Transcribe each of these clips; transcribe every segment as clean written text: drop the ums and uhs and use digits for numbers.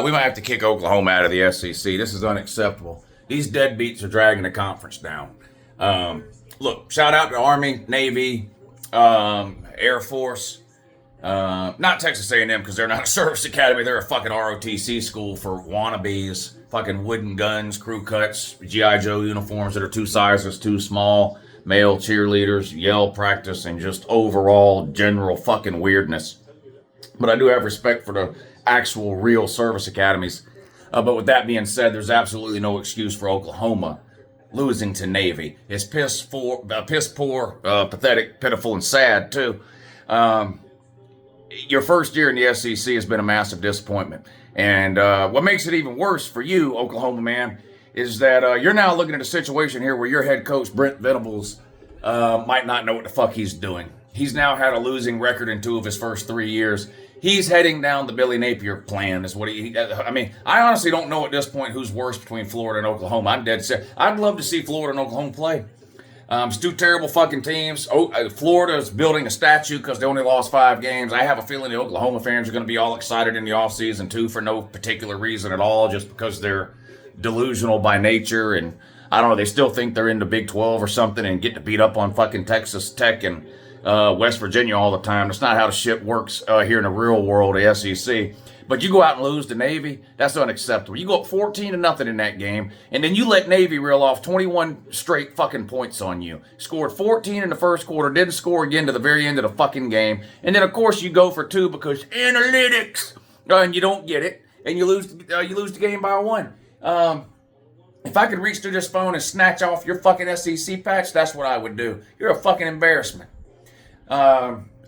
We might have to kick Oklahoma out of the SEC. This is unacceptable. These deadbeats are dragging the conference down. Look, shout out to Army, Navy, Air Force. Not Texas A&M because they're not a service academy. They're a fucking ROTC school for wannabes. Fucking wooden guns, crew cuts, G.I. Joe uniforms that are 2 sizes too small, male cheerleaders, yell practice, and just overall general fucking weirdness. But I do have respect for the actual real service academies. But with that being said, there's absolutely no excuse for Oklahoma losing to Navy. It's piss poor, pathetic, pitiful, and sad too. Your first year in the SEC has been a massive disappointment. And what makes it even worse for you, Oklahoma man, is that you're now looking at a situation here where your head coach, Brent Venables, might not know what the fuck he's doing. He's now had a losing record in 2 of his first 3 years. He's heading down the Billy Napier plan, is what I mean, I honestly don't know at this point who's worse between Florida and Oklahoma. I'm dead set. I'd love to see Florida and Oklahoma play. It's 2 terrible fucking teams. Florida is building a statue because they only lost 5 games. I have a feeling the Oklahoma fans are going to be all excited in the offseason, too, for no particular reason at all, just because they're delusional by nature. And I don't know, they still think they're in the Big 12 or something and get to beat up on fucking Texas Tech and West Virginia all the time. That's not how the shit works here in the real world, the SEC. But you go out and lose to Navy, that's unacceptable. You go up 14-0 in that game, and then you let Navy reel off 21 straight fucking points on you. Scored 14 in the first quarter, didn't score again to the very end of the fucking game. And then, of course, you go for 2 because analytics, and you don't get it, and you lose the game by 1. If I could reach through this phone and snatch off your fucking SEC patch, that's what I would do. You're a fucking embarrassment.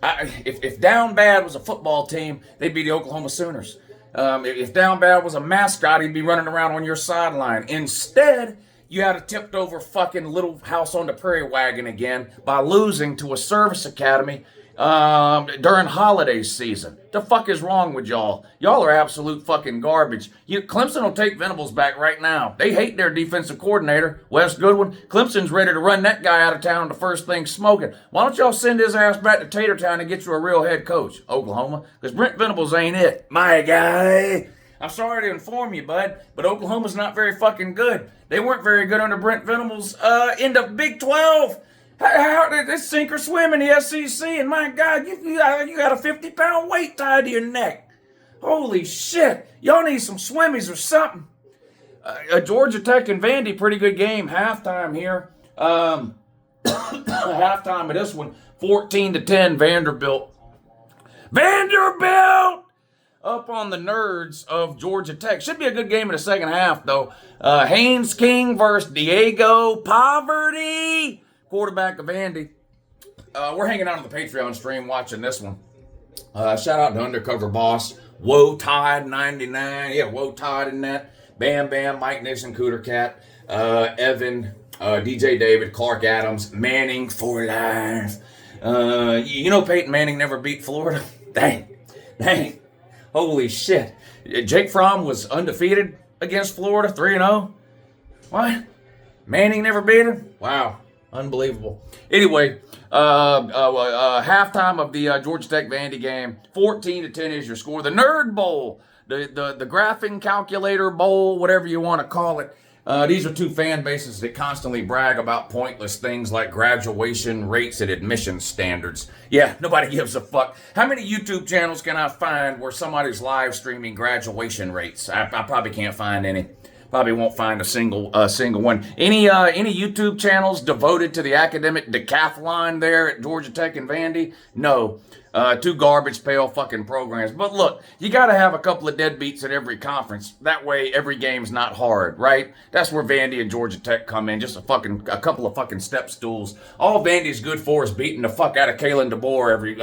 If Down Bad was a football team, they'd be the Oklahoma Sooners. If Down Bad was a mascot, he'd be running around on your sideline. Instead, you had a tipped over fucking Little House on the Prairie wagon again by losing to a service academy during holiday season. The fuck is wrong with y'all? Y'all are absolute fucking garbage. Clemson will take Venables back right now. They hate their defensive coordinator, Wes Goodwin. Clemson's ready to run that guy out of town the first thing smoking. Why don't y'all send his ass back to Tatertown and get you a real head coach, Oklahoma? Because Brent Venables ain't it. My guy. I'm sorry to inform you, bud, but Oklahoma's not very fucking good. They weren't very good under Brent Venables in the Big 12. How did this sink or swim in the SEC? And my God, you got a 50-pound weight tied to your neck. Holy shit. Y'all need some swimmies or something. Georgia Tech and Vandy, pretty good game. Halftime here. Halftime of this one, 14-10, Vanderbilt. Vanderbilt! Up on the nerds of Georgia Tech. Should be a good game in the second half, though. Haynes King versus Diego Poverty. Quarterback of Vandy. We're hanging out on the Patreon stream watching this one. Shout out to Undercover Boss. Woe Tide 99. Yeah, Woe Tide in that. Bam Bam, Mike Nixon, Cooter Cat, Evan, DJ David, Clark Adams, Manning for life. You know Peyton Manning never beat Florida? Dang. Holy shit. Jake Fromm was undefeated against Florida, 3-0. What? Manning never beat him? Wow. Unbelievable. Anyway, halftime of the Georgia Tech Vandy game, 14-10 is your score. The Nerd Bowl, the graphing calculator bowl, whatever you want to call it. These are 2 fan bases that constantly brag about pointless things like graduation rates and admission standards. Yeah, nobody gives a fuck. How many YouTube channels can I find where somebody's live streaming graduation rates? I probably can't find any. Probably won't find a single one. Any YouTube channels devoted to the academic decathlon there at Georgia Tech and Vandy? No. 2 garbage pail fucking programs. But look, you got to have a couple of deadbeats at every conference. That way, every game's not hard, right? That's where Vandy and Georgia Tech come in. Just a couple of fucking step stools. All Vandy's good for is beating the fuck out of Kalen DeBoer every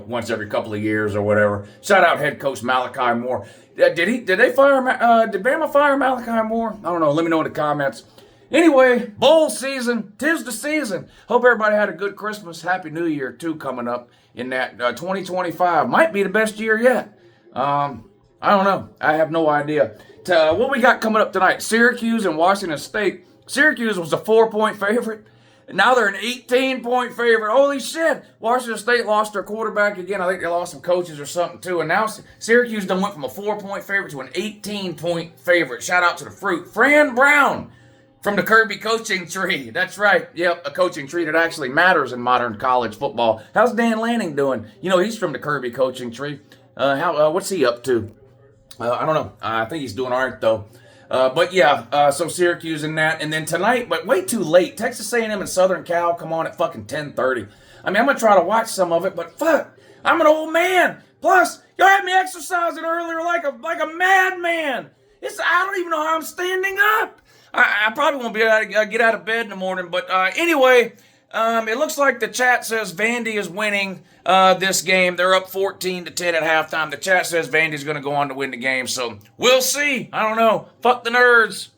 once every couple of years or whatever. Shout out head coach Malachi Moore. Did Bama fire Malachi Moore? I don't know. Let me know in the comments. Anyway, bowl season. 'Tis the season. Hope everybody had a good Christmas. Happy New Year, too, coming up in that 2025. Might be the best year yet. I don't know. I have no idea. What we got coming up tonight? Syracuse and Washington State. Syracuse was a 4-point favorite. Now they're an 18-point favorite. Holy shit. Washington State lost their quarterback again. I think they lost some coaches or something too. And now Syracuse done went from a 4-point favorite to an 18-point favorite. Shout out to the fruit. Fran Brown from the Kirby coaching tree. That's right. Yep, a coaching tree that actually matters in modern college football. How's Dan Lanning doing? You know, he's from the Kirby coaching tree. What's he up to? I don't know. I think he's doing all right, though. But yeah, so Syracuse in that. And then tonight, but way too late, Texas A&M and Southern Cal come on at fucking 10:30. I mean, I'm going to try to watch some of it, but fuck, I'm an old man. Plus, y'all had me exercising earlier like a madman. I don't even know how I'm standing up. I probably won't be able to get out of bed in the morning. But anyway, it looks like the chat says Vandy is winning this game. They're up 14-10 at halftime. The chat says Vandy's going to go on to win the game. So we'll see. I don't know. Fuck the nerds.